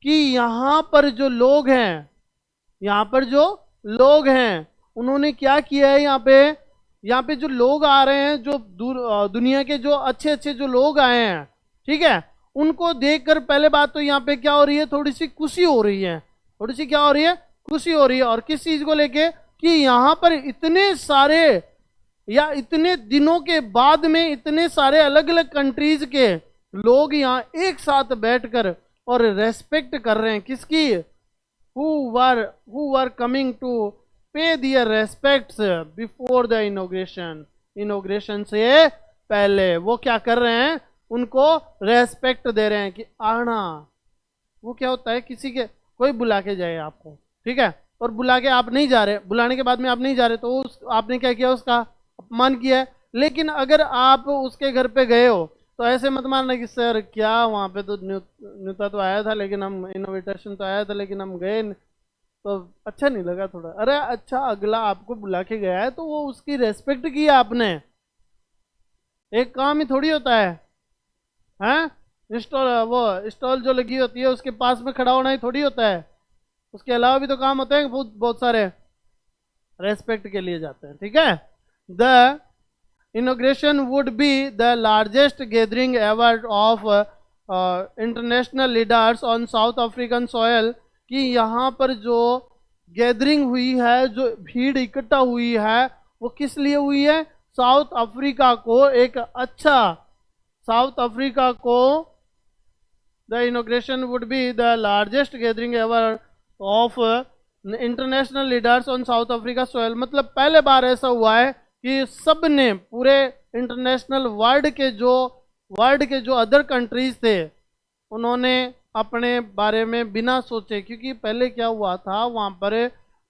कि यहाँ पर जो लोग हैं, यहाँ पर जो लोग हैं उन्होंने क्या किया है, यहाँ पे जो लोग आ रहे हैं, जो दुनिया के जो अच्छे अच्छे जो लोग आए हैं, ठीक है, उनको देखकर पहले बात तो यहाँ पे क्या हो रही है, थोड़ी सी खुशी हो रही है। थोड़ी सी क्या हो रही है? खुशी हो रही है। और किस चीज को लेके, कि यहाँ पर इतने सारे, या इतने दिनों के बाद में इतने सारे अलग अलग कंट्रीज के लोग यहाँ एक साथ बैठकर और रेस्पेक्ट कर रहे हैं। किसकी? who were coming to pay their respects before the inauguration। Inauguration से पहले वो क्या कर रहे हैं, उनको रेस्पेक्ट दे रहे हैं कि आना। वो क्या होता है, किसी के कोई बुला के जाए आपको, ठीक है, और बुला के आप नहीं जा रहे, बुलाने के बाद में आप नहीं जा रहे, तो आपने क्या किया, उसका अपमान किया है। लेकिन अगर आप उसके घर पे गए हो तो ऐसे मत मानना कि सर क्या वहाँ पे तो न्योता तो आया था, लेकिन हम इनविटेशन तो आया था लेकिन हम गए तो अच्छा नहीं लगा थोड़ा। अरे अच्छा, अगला आपको बुला के गया है तो वो उसकी रेस्पेक्ट की आपने। एक काम ही थोड़ी होता है, हैं? इंस्टॉल वो स्टॉल जो लगी होती है उसके पास में खड़ा होना ही थोड़ी होता है, उसके अलावा भी तो काम होते हैं बहुत बहुत सारे, रेस्पेक्ट के लिए जाते हैं, ठीक है। The inauguration would be the largest gathering ever of international leaders on south African soil, कि यहाँ पर जो गैदरिंग हुई है, जो भीड़ इकट्ठा हुई है, वो किस लिए हुई है? साउथ अफ्रीका को एक अच्छा, साउथ अफ्रीका को the inauguration would be the largest gathering ever of international leaders on south Africa soil, मतलब पहले बार ऐसा हुआ है कि सब ने, पूरे इंटरनेशनल वर्ल्ड के जो अदर कंट्रीज थे, उन्होंने अपने बारे में बिना सोचे, क्योंकि पहले क्या हुआ था वहाँ पर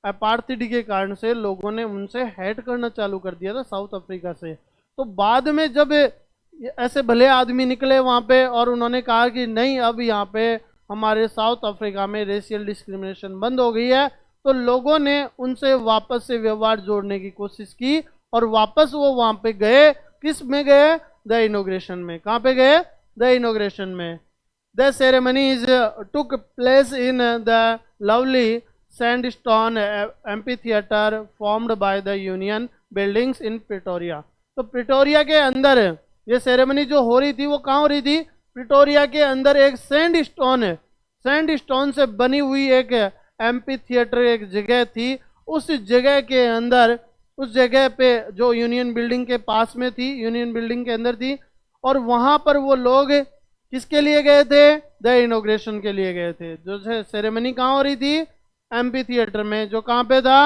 अपार्थीड के कारण से लोगों ने उनसे हेट करना चालू कर दिया था साउथ अफ्रीका से। तो बाद में जब ऐसे भले आदमी निकले वहाँ पे और उन्होंने कहा कि नहीं, अब यहाँ पे हमारे साउथ अफ्रीका में रेशियल डिस्क्रिमिनेशन बंद हो गई है, तो लोगों ने उनसे वापस से व्यवहार जोड़ने की कोशिश की और वापस वो वहाँ पे गए। किस में गए? द इनॉग्रेशन में। कहाँ पे गए? द इनॉग्रेशन में। The ceremonies took place in the lovely sandstone amphitheatre formed by the union buildings in Pretoria. तो प्रिटोरिया के अंदर ये सेरेमनी जो हो रही थी वो कहाँ हो रही थी? प्रिटोरिया के अंदर एक सैंडस्टोन से बनी हुई एक एम्पी थिएटर एक जगह थी। उस जगह के अंदर, उस जगह पे जो यूनियन बिल्डिंग के पास में थी, यूनियन बिल्डिंग के अंदर थी, और वहां पर वो लोग किसके लिए गए थे? द इनॉग्रेशन के लिए गए थे। जो सेरेमनी कहाँ हो रही थी? एम्पी थिएटर में, जो कहाँ पे था?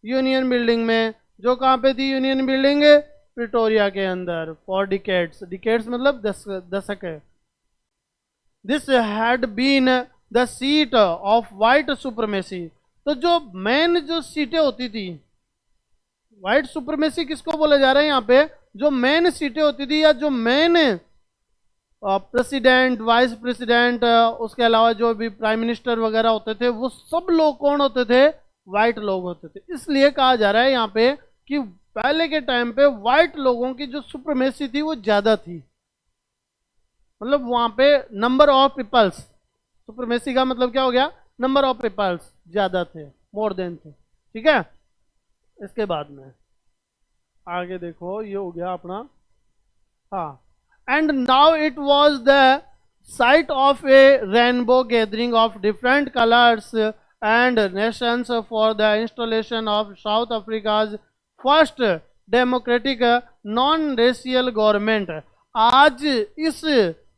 यूनियन बिल्डिंग में। जो कहाँ पे थी यूनियन बिल्डिंग? प्रिटोरिया के अंदर। फॉर डिकेड्स, डिकेड्स मतलब दशक है। This had been the seat of white supremacy. तो जो मेन जो सीटें होती थी, वाइट सुप्रमेसी किसको बोला जा रहा है यहाँ पे? जो मेन सीटें होती थी, या जो मेन प्रेसिडेंट, वाइस प्रेसिडेंट, उसके अलावा जो भी प्राइम मिनिस्टर वगैरह होते थे, वो सब लोग कौन होते थे? वाइट लोग होते थे। इसलिए कहा जा रहा है यहाँ पे कि पहले के टाइम पे वाइट लोगों की जो सुप्रमेसी थी वो ज्यादा थी, मतलब वहां पे नंबर ऑफ पीपल्स, सुप्रमेसी का मतलब क्या हो गया? नंबर ऑफ पीपल्स ज्यादा थे, मोर देन थे, ठीक है। इसके बाद में आगे देखो, ये हो गया अपना, हाँ। And now it was the site of a rainbow gathering of different colours and Nations for the installation of south Africa's first democratic non racial government. आज इस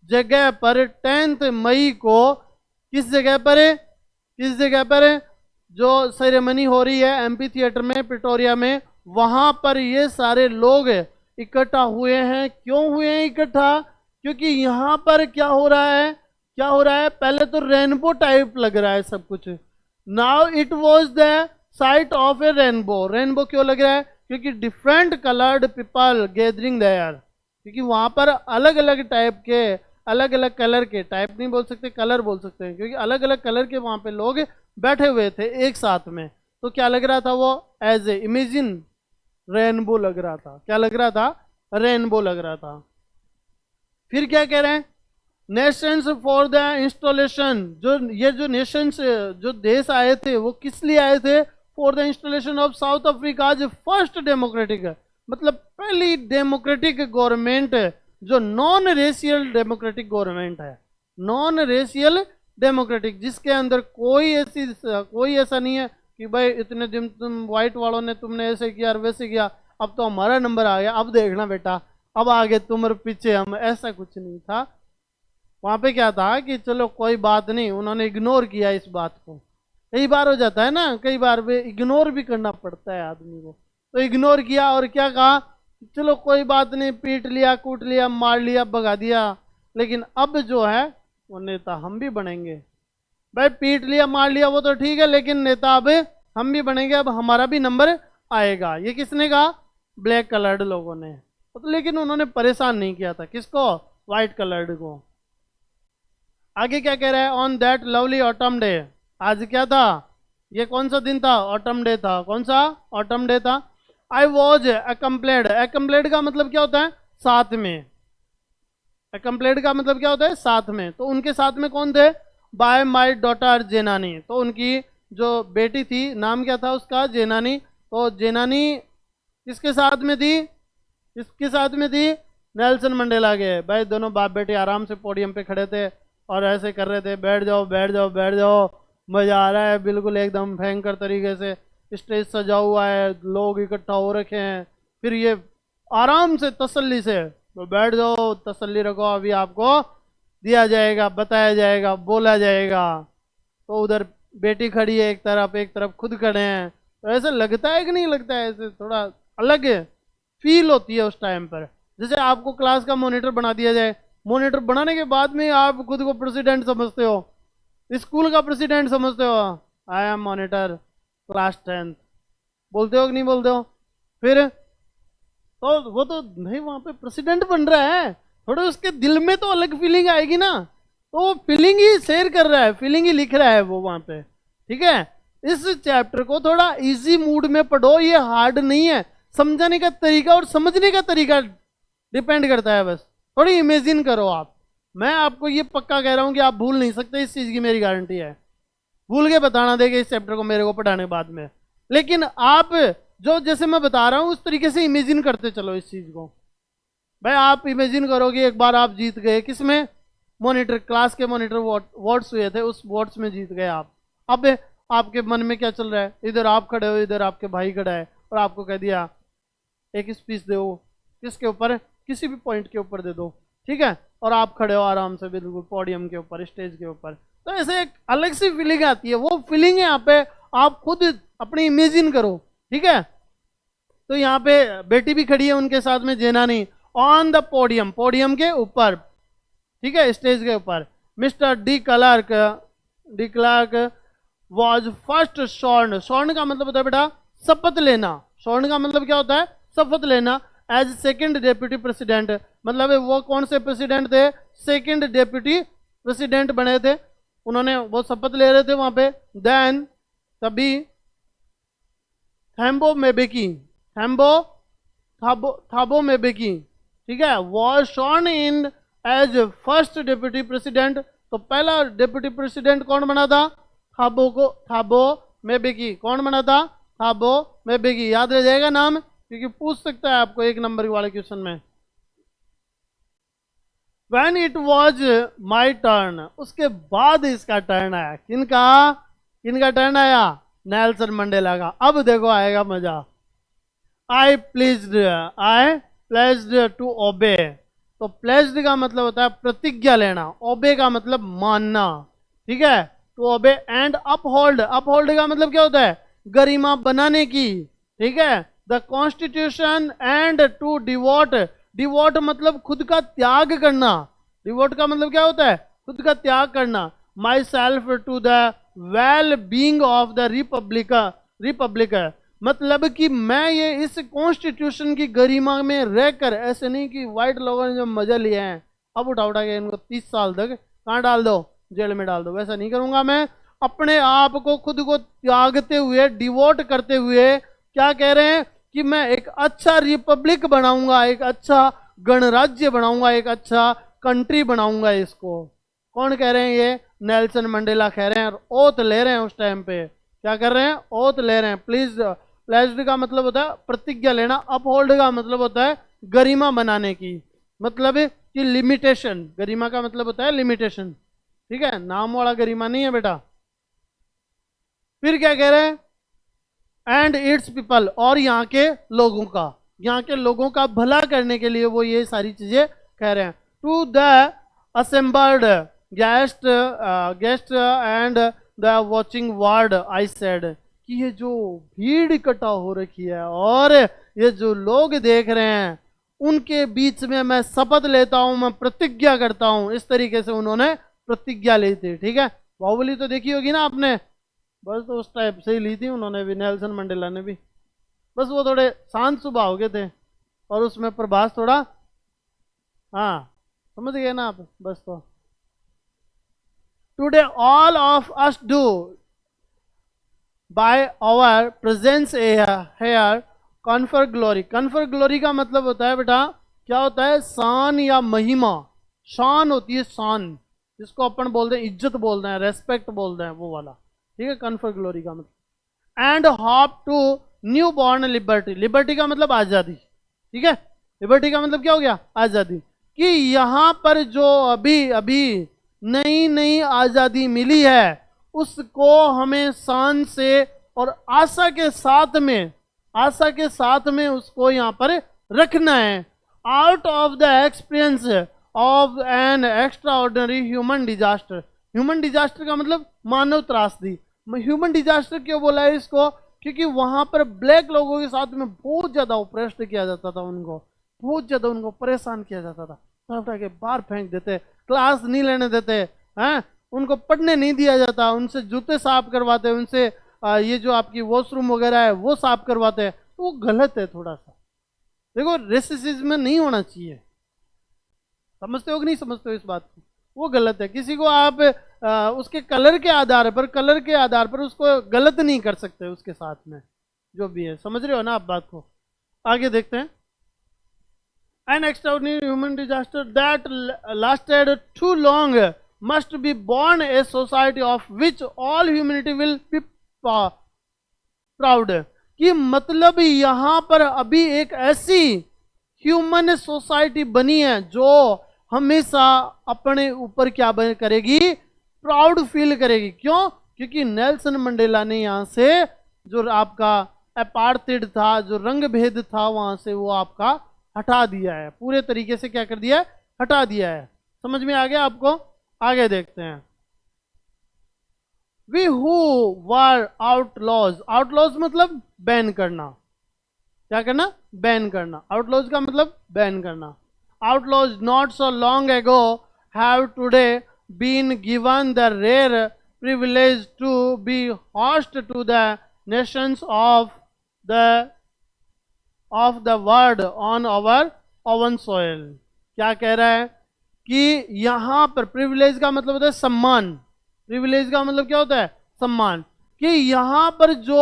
जगह पर 10 मई को, किस जगह पर है? किस जगह पर है जो सेरेमनी हो रही है? एम्पी थिएटर में, प्रिटोरिया में। वहां पर ये सारे लोग इकट्ठा हुए हैं। क्यों हुए हैं इकट्ठा? क्योंकि यहाँ पर क्या हो रहा है? क्या हो रहा है? पहले तो रेनबो टाइप लग रहा है सब कुछ। Now it was the site of a rainbow. Rainbow क्यों लग रहा है? क्योंकि different coloured people gathering there, क्योंकि वहां पर अलग अलग टाइप के, अलग अलग कलर के, टाइप नहीं बोल सकते, कलर बोल सकते हैं, क्योंकि अलग अलग कलर के वहां पे लोग बैठे हुए थे एक साथ में। तो क्या लग रहा था वो? एज ए इमेजिन रेनबो लग रहा था। क्या लग रहा था? रेनबो लग रहा था। फिर क्या कह रहे हैं? Nations for the installation. जो ये जो नेशंस, जो देश आए थे, वो किस लिए आए थे? For the installation of south Africa first democratic, मतलब पहली डेमोक्रेटिक गवर्नमेंट, जो नॉन रेशियल डेमोक्रेटिक गवर्नमेंट है। नॉन रेशियल डेमोक्रेटिक, जिसके अंदर कोई ऐसा नहीं है कि भाई इतने दिन तुम व्हाइट वालों ने तुमने ऐसे किया और वैसे किया, अब तो हमारा नंबर आ गया, अब देखना बेटा, अब आगे तुम और पीछे हम। ऐसा कुछ नहीं था वहां पे। क्या था कि चलो कोई बात नहीं, उन्होंने इग्नोर किया इस बात को। कई बार हो जाता है ना, कई बार भी इग्नोर भी करना पड़ता है आदमी को। तो इग्नोर किया और क्या कहा? चलो कोई बात नहीं, पीट लिया, कूट लिया, मार लिया, भगा दिया, लेकिन अब जो है वो नेता हम भी बनेंगे। भाई पीट लिया, मार लिया, वो तो ठीक है, लेकिन नेता अब हम भी बनेंगे, अब हमारा भी नंबर आएगा। ये किसने कहा? ब्लैक कलर्ड लोगों ने। तो लेकिन उन्होंने परेशान नहीं किया था किसको? व्हाइट कलर्ड को। आगे क्या कह रहा है? On that lovely autumn day. आज क्या था? ये कौन सा दिन था? ऑटम डे था। कौन सा? ऑटम डे था। I was अकम्प्लेड। अकम्प्लेड का मतलब क्या होता है? साथ में। अकम्प्लेड का मतलब क्या होता है, साथ में। तो उनके साथ में कौन थे, बाय माई डॉटर जेनानी। तो उनकी जो बेटी थी नाम क्या था उसका, जेनानी। तो जेनानी किसके साथ में थी, किसके साथ में थी, नेल्सन मंडेला के। भाई दोनों बाप बेटे आराम से पोडियम पे खड़े थे और ऐसे कर रहे थे, बैठ जाओ बैठ जाओ बैठ जाओ, मजा आ रहा है, बिल्कुल एकदम भयंकर तरीके से स्टेज सजा हुआ है, लोग इकट्ठा हो रखे हैं। फिर ये आराम से तसल्ली से, तो बैठ जाओ, तसल्ली रखो, अभी आपको दिया जाएगा, बताया जाएगा, बोला जाएगा। तो उधर बेटी खड़ी है एक तरफ खुद खड़े हैं। तो ऐसे लगता है कि नहीं लगता है, ऐसे थोड़ा अलग फील होती है उस टाइम पर। जैसे आपको क्लास का मॉनिटर बना दिया जाए, मॉनिटर बनाने के बाद में आप खुद को प्रेसिडेंट समझते हो, स्कूल का प्रेसिडेंट समझते हो, I am monitor class 10th, बोलते हो कि नहीं बोलते हो। फिर तो वो तो नहीं, वहां पे प्रेसिडेंट बन रहा है, थोड़े उसके दिल में तो अलग फीलिंग आएगी ना। तो वो फीलिंग ही शेयर कर रहा है, फीलिंग ही लिख रहा है वो वहां पे, ठीक है। इस चैप्टर को थोड़ा इजी मूड में पढ़ो, ये हार्ड नहीं है। समझाने का तरीका और समझने का तरीका डिपेंड करता है, बस थोड़ी इमेजिन करो आप। मैं आपको ये पक्का कह रहा हूं कि आप भूल नहीं सकते, इस चीज की मेरी गारंटी है। भूल के बताना देगा इस चैप्टर को मेरे को पढ़ाने के बाद में। लेकिन आप जो जैसे मैं बता रहा हूं उस तरीके से इमेजिन करते चलो इस चीज को। भाई आप इमेजिन करोगे एक बार आप जीत गए, किसमें, मॉनिटर, क्लास के मॉनिटर वोट्स हुए थे, उस वोट्स में जीत गए आप। अब आपके मन में क्या चल रहा है, इधर आप खड़े हो, इधर आपके भाई खड़ा है, और आपको कह दिया एक स्पीच दो, किसके ऊपर, किसी भी पॉइंट के ऊपर दे दो, ठीक है। और आप खड़े हो आराम से बिल्कुल पोडियम के ऊपर, स्टेज के ऊपर। तो ऐसे एक अलग सी फीलिंग आती है, वो फीलिंग यहाँ पे आप खुद अपनी इमेजिन करो, ठीक है। तो यहाँ पे बेटी भी खड़ी है उनके साथ में, जेनानी, ऑन द पोडियम, पोडियम के ऊपर, ठीक है, स्टेज के ऊपर। Mister de Klerk was first स्वर्ण, स्वर्ण का मतलब होता है बेटा शपथ लेना, स्वर्ण का मतलब क्या होता है, शपथ लेना। एज सेकंड डेप्यूटी प्रेसिडेंट, मतलब वो कौन से प्रेसिडेंट थे, सेकंड डेप्यूटी प्रेसिडेंट बने थे, उन्होंने वो शपथ ले रहे थे वहां पे। देन तभी थैम्बो मेबेकी, थाबो मेबेकी, ठीक है, was sworn in as first deputy president. तो पहला डेप्यूटी प्रेसिडेंट कौन बना था, थाबो मेबेकी। कौन बना था, थाबो मेबेकी। याद रह जाएगा नाम, क्योंकि पूछ सकता है आपको एक नंबर वाले क्वेश्चन में। When it was my turn, उसके बाद इसका टर्न आया, किनका, किनका टर्न आया, नेल्सन मंडेला का। अब देखो आएगा मजा। I pledged to obey। तो प्लेज्ड का मतलब होता है प्रतिज्ञा लेना, ओबे का मतलब मानना, ठीक है। To obey and uphold, uphold का मतलब क्या होता है, गरिमा बनाने की, ठीक है। The constitution and to devote, devote मतलब खुद का त्याग करना, डिवोट का मतलब क्या होता है, खुद का त्याग करना। Myself to the well being of the republic, मतलब कि मैं ये इस कॉन्स्टिट्यूशन की गरिमा में रहकर, ऐसे नहीं कि व्हाइट लोगों ने जो मजा लिए हैं अब उठा उठा के इनको 30 साल तक कहाँ डाल दो, जेल में डाल दो, वैसा नहीं करूंगा मैं। अपने आप को खुद को त्यागते हुए, डिवोट करते हुए, क्या कह रहे हैं कि मैं एक अच्छा रिपब्लिक बनाऊंगा, एक अच्छा गणराज्य बनाऊंगा, एक अच्छा कंट्री बनाऊंगा इसको। कौन कह रहे हैं, ये नेल्सन मंडेला कह रहे हैं, और ओथ ले रहे हैं उस टाइम पे। क्या कर रहे हैं, ओथ ले रहे हैं। प्लेज्ड का मतलब होता है प्रतिज्ञा लेना, अपहोल्ड का मतलब होता है गरिमा बनाने की, मतलब कि लिमिटेशन, गरिमा का मतलब होता है लिमिटेशन, ठीक है, नाम वाला गरिमा नहीं है बेटा। फिर क्या कह रहे हैं, एंड इट्स पीपल, और यहाँ के लोगों का, यहाँ के लोगों का भला करने के लिए वो ये सारी चीजें कह रहे हैं। To the assembled guest and the watching world I said, कि ये जो भीड़ इकट्ठा हो रखी है और ये जो लोग देख रहे हैं उनके बीच में मैं शपथ लेता हूं, मैं प्रतिज्ञा करता हूं। इस तरीके से उन्होंने प्रतिज्ञा ली थी, ठीक है। बाहुबली तो देखी होगी ना आपने, बस तो उस टाइप से ही ली थी उन्होंने भी, नेल्सन मंडेला ने भी। बस वो थोड़े शांत स्वभाव के थे और उसमें प्रभास थोड़ा, हाँ समझ गए ना आप, बस। तो today all of us do by our presence here confer glory. Confer glory का मतलब होता है बेटा, क्या होता है, शान या महिमा, शान होती है, शान, जिसको अपन बोलते हैं इज्जत बोलते हैं, रेस्पेक्ट बोलते हैं, वो वाला, ठीक है, कन्फर ग्लोरी का मतलब। And hope to new born liberty, liberty का मतलब आजादी, ठीक है, लिबर्टी का मतलब क्या हो गया, आजादी, कि यहां पर जो अभी अभी नई नई आजादी मिली है उसको हमें शान से और आशा के साथ में उसको यहां पर रखना है। Out of the experience of an extra ordinary human disaster, human disaster का मतलब मानव त्रासदी। ह्यूमन डिजास्टर क्यों बोला है इसको, क्योंकि वहां पर ब्लैक लोगों के साथ में बहुत ज्यादा ऑपरेस्ट किया जाता था, उनको बहुत ज्यादा उनको परेशान किया जाता था, उठा के बाहर फेंक देते, क्लास नहीं लेने देते हैं, उनको पढ़ने नहीं दिया जाता, उनसे जूते साफ करवाते, उनसे ये जो आपकी वॉशरूम वगैरह है वो साफ करवाते हैं, तो वो गलत है थोड़ा सा। देखो रेसिज्म में नहीं होना चाहिए, समझते हो कि नहीं समझते हो इस बात को, वो गलत है। किसी को आप उसके कलर के आधार पर उसको गलत नहीं कर सकते, उसके साथ में जो भी है, समझ रहे हो ना आप बात को। आगे देखते हैं। An extraordinary human disaster that lasted too long must be born a society of which all humanity will be proud, कि मतलब यहां पर अभी एक ऐसी ह्यूमन सोसाइटी बनी है जो हमेशा अपने ऊपर क्या करेगी, प्राउड फील करेगी। क्यों, क्योंकि नेल्सन मंडेला ने यहां से जो आपका अपार्थाइड था, जो रंग भेद था, वहां से वो आपका हटा दिया है, पूरे तरीके से क्या कर दिया है, हटा दिया है। समझ में आ गया आपको। आगे देखते हैं। We who were outlaws, outlaws मतलब बैन करना, क्या करना, बैन करना, आउटलॉज का मतलब बैन करना। Outlaws not so long ago have today been given the rare privilege to be host to the nations of the world on our own soil. क्या कह रहा है कि यहां पर प्रिविलेज का मतलब होता है सम्मान, प्रिविलेज का मतलब क्या होता है, सम्मान, कि यहां पर जो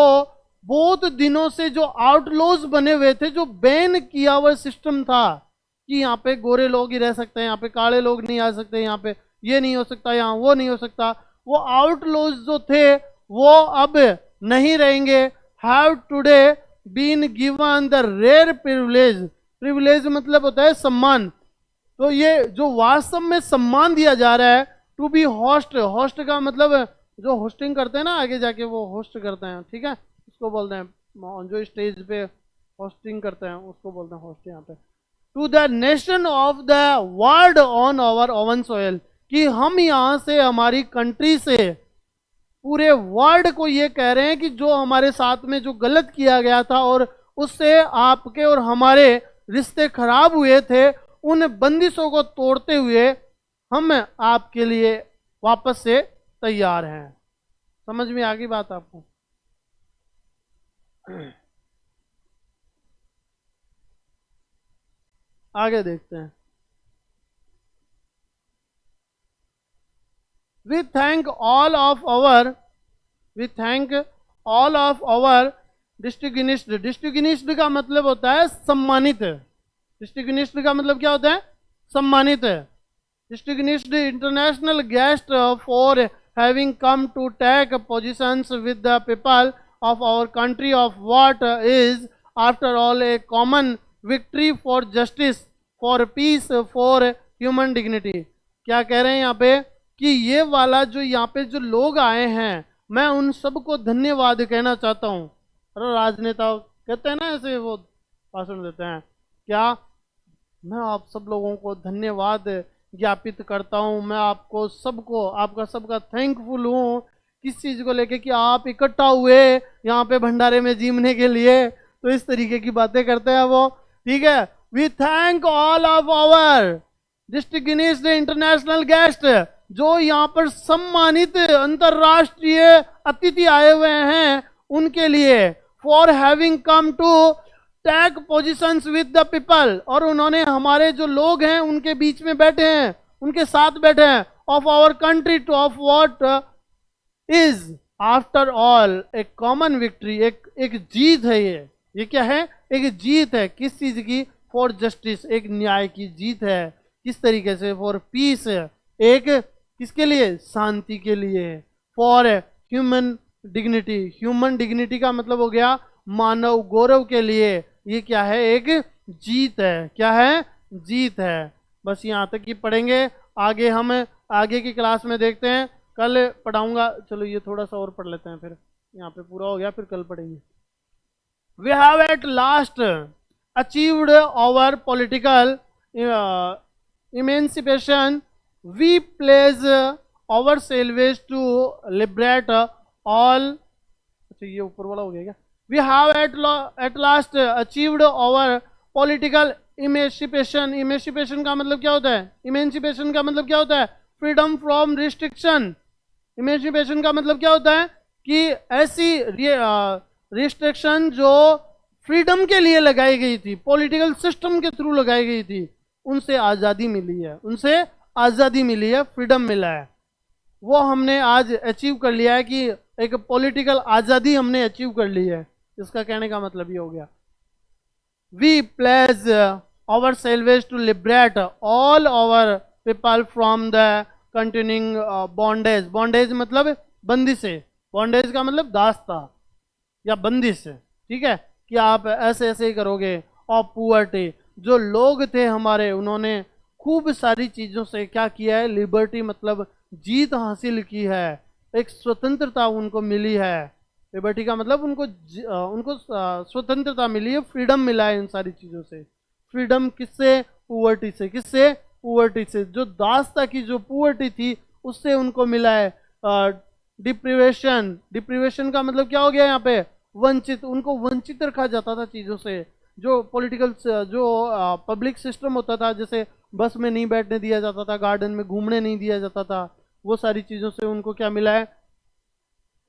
बहुत दिनों से जो आउटलॉज बने हुए थे, जो बैन किया हुआ सिस्टम था कि यहाँ पे गोरे लोग ही रह सकते हैं, यहाँ पे काले लोग नहीं आ सकते, यहाँ पे ये नहीं हो सकता, यहाँ वो नहीं हो सकता, वो आउटलॉज जो थे वो अब नहीं रहेंगे। Have today been given the rare privilege, privilege मतलब होता है सम्मान, तो ये जो वास्तव में सम्मान दिया जा रहा है टू बी होस्ट, होस्ट का मतलब जो होस्टिंग करते हैं ना, आगे जाके वो होस्ट करते हैं, ठीक है, उसको बोलते हैं, जो स्टेज पे होस्टिंग करते हैं उसको बोलते हैं होस्ट यहाँ पे। To the nation of the world on our own soil, कि हम यहाँ से हमारी कंट्री से पूरे वर्ल्ड को ये कह रहे हैं कि जो हमारे साथ में जो गलत किया गया था और उससे आपके और हमारे रिश्ते खराब हुए थे, उन बंदिशों को तोड़ते हुए हम आपके लिए वापस से तैयार हैं। समझ में आ गई बात आपको। आगे देखते हैं। We thank all of our distinguished, distinguished का मतलब होता है सम्मानित, distinguished का मतलब क्या होता है, सम्मानित। distinguished international guest for having come to take positions with the people of our country of what is after all a common victory for justice, for peace, for human dignity। क्या कह रहे हैं यहाँ पे कि ये वाला जो यहाँ पे जो लोग आए हैं, मैं उन सबको धन्यवाद कहना चाहता हूँ। अरे राजनेता कहते हैं ना ऐसे, वो भाषण देते हैं, क्या मैं आप सब लोगों को धन्यवाद ज्ञापित करता हूँ, मैं आपको सबको, आपका सबका थैंकफुल हूँ, किस चीज़ को लेके कि आप इकट्ठा हुए यहाँ पे भंडारे में जीमने के लिए। तो इस तरीके की बातें करते हैं वो, ठीक है। We thank all of our distinguished international guest, जो यहाँ पर सम्मानित अंतरराष्ट्रीय अतिथि आए हुए हैं उनके लिए, for having come to take positions with the people, और उन्होंने हमारे जो लोग हैं उनके बीच में बैठे हैं, उनके साथ बैठे हैं, of our country too of what is after all a common victory, एक जीत है ये क्या है, एक जीत है, किस चीज की, फॉर जस्टिस, एक न्याय की जीत है, किस तरीके से? फॉर पीस, एक किसके लिए? शांति के लिए। For human dignity, human dignity का मतलब हो गया मानव गौरव के लिए। ये क्या है? एक जीत है। क्या है? जीत है। बस यहाँ तक ही पढ़ेंगे, आगे हम आगे की क्लास में देखते हैं, कल पढ़ाऊंगा। चलो ये थोड़ा सा और पढ़ लेते हैं, फिर यहाँ पे पूरा हो गया, फिर कल पढ़ेंगे। We have at last achieved our political emancipation. We pledge ourselves to liberate all. अच्छा ये ऊपर वाला हो गया क्या? We have at last achieved our political emancipation. Emancipation का मतलब क्या होता है? Emancipation का मतलब क्या होता है? Freedom from restriction. Emancipation का मतलब क्या होता है? कि ऐसी रिस्ट्रिक्शन जो फ्रीडम के लिए लगाई गई थी, पॉलिटिकल सिस्टम के थ्रू लगाई गई थी, उनसे आज़ादी मिली है, उनसे आज़ादी मिली है, फ्रीडम मिला है। वो हमने आज अचीव कर लिया है कि एक पॉलिटिकल आज़ादी हमने अचीव कर ली है। इसका कहने का मतलब ये हो गया, we pledge ourselves to liberate all our people from the continuing bondage. Bondage मतलब बंदी से, बॉन्डेज का मतलब दास्ता या बंदिश, ठीक है, कि आप ऐसे ऐसे ही करोगे। और पुअर्टी, जो लोग थे हमारे, उन्होंने खूब सारी चीज़ों से क्या किया है? लिबर्टी मतलब जीत हासिल की है, एक स्वतंत्रता उनको मिली है। लिबर्टी का मतलब उनको स्वतंत्रता मिली है, फ्रीडम मिला है इन सारी चीज़ों से। फ्रीडम किससे? पुअर्टी से। किससे? पुअर्टी से। जो दास्ता की जो पुअर्टी थी उससे उनको मिला है। डिप्रीवेशन, डिप्रीवेशन का मतलब क्या हो गया यहाँ पे? वंचित, उनको वंचित रखा जाता था चीज़ों से। जो पॉलिटिकल जो पब्लिक सिस्टम होता था, जैसे बस में नहीं बैठने दिया जाता था, गार्डन में घूमने नहीं दिया जाता था, वो सारी चीज़ों से उनको क्या मिला है?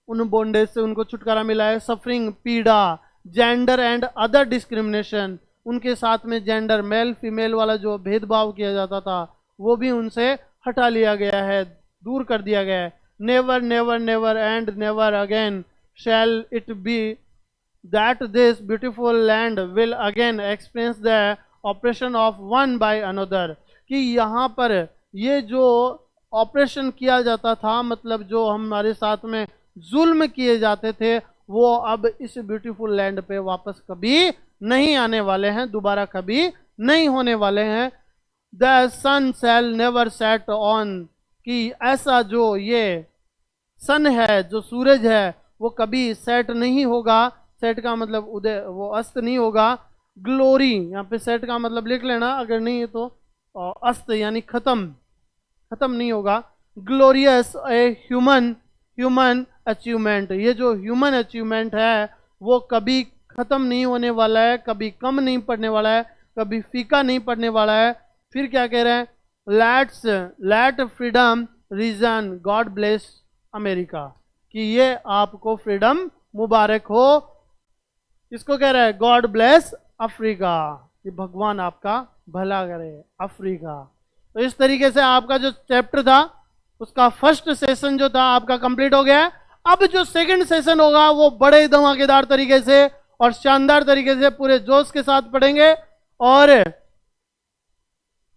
उन बॉन्डेज से उनको छुटकारा मिला है। सफरिंग, पीड़ा, जेंडर एंड अदर डिस्क्रिमिनेशन, उनके साथ में जेंडर, मेल फीमेल वाला जो भेदभाव किया जाता था वो भी उनसे हटा लिया गया है, दूर कर दिया गया है। Never never never and never again shall it be that this beautiful land will again experience the oppression of one by another। कि यहाँ पर ये जो ऑपरेशन किया जाता था, मतलब जो हमारे साथ में जुल्म किए जाते थे, वो अब इस ब्यूटीफुल लैंड पे वापस कभी नहीं आने वाले हैं, दोबारा कभी नहीं होने वाले हैं। The sun shall never set on, कि ऐसा जो ये सन है, जो सूरज है, वो कभी सेट नहीं होगा। सेट का मतलब उदय, वो अस्त नहीं होगा। ग्लोरी, यहाँ पे सेट का मतलब लिख लेना, अगर नहीं है तो अस्त यानी खत्म, खत्म नहीं होगा। ग्लोरियस ए ह्यूमन अचीवमेंट, ये जो ह्यूमन अचीवमेंट है वो कभी खत्म नहीं होने वाला है, कभी कम नहीं पड़ने वाला है, कभी फीका नहीं पड़ने वाला है। फिर क्या कह रहे हैं? Let freedom reign, God bless America, कि ये आपको फ्रीडम मुबारक हो। किसको कह रहा है? गॉड ब्लेस अफ्रीका, कि भगवान आपका भला करे अफ्रीका। तो इस तरीके से आपका जो चैप्टर था उसका फर्स्ट सेशन जो था आपका कंप्लीट हो गया। अब जो सेकंड सेशन होगा वो बड़े धमाकेदार तरीके से और शानदार तरीके से पूरे जोश के साथ पढ़ेंगे, और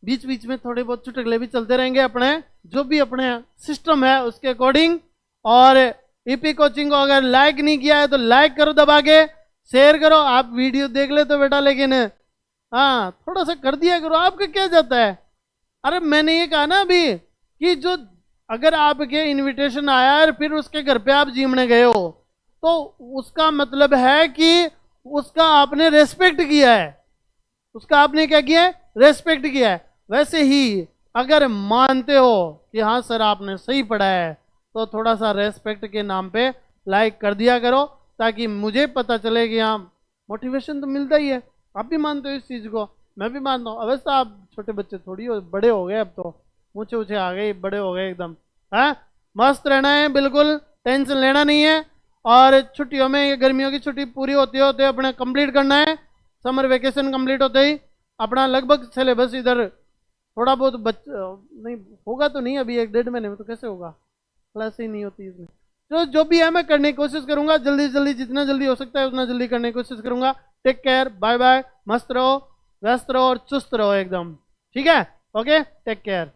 बीच बीच में थोड़े बहुत चुटकुले भी चलते रहेंगे, अपने जो भी अपने सिस्टम है उसके अकॉर्डिंग। और ईपी कोचिंग को अगर लाइक नहीं किया है तो लाइक करो दबा के, शेयर करो। आप वीडियो देख ले तो बेटा, लेकिन हाँ थोड़ा सा कर दिया करो, आपका क्या जाता है। अरे मैंने ये कहा ना अभी कि जो अगर आपके इनविटेशन आया और फिर उसके घर पे आप जीमने गए हो तो उसका मतलब है कि उसका आपने रेस्पेक्ट किया है, उसका आपने क्या किया है? रेस्पेक्ट किया है। वैसे ही अगर मानते हो कि हाँ सर आपने सही पढ़ा है, तो थोड़ा सा रेस्पेक्ट के नाम पे लाइक कर दिया करो, ताकि मुझे पता चले कि हाँ मोटिवेशन तो मिलता ही है। आप भी मानते हो इस चीज़ को, मैं भी मानता हूँ। अवश्य आप छोटे बच्चे थोड़ी हो, बड़े हो गए, अब तो ऊँचे ऊँचे आ गए, बड़े हो गए एकदम। हाँ मस्त रहना है, बिल्कुल टेंशन लेना नहीं है। और छुट्टियों में, ये गर्मियों की छुट्टी पूरी होते होते अपने कंप्लीट करना है। समर वेकेशन कंप्लीट होते ही अपना लगभग सिलेबस इधर थोड़ा बहुत नहीं होगा तो नहीं, अभी 1-1.5 महीने में तो कैसे होगा, क्लास ही नहीं होती इसमें। तो जो भी है मैं करने की कोशिश करूंगा, जल्दी जल्दी जितना जल्दी हो सकता है उतना जल्दी करने की कोशिश करूंगा। टेक केयर, बाय बाय, मस्त रहो, व्यस्त रहो और चुस्त रहो एकदम, ठीक है। Okay, take care.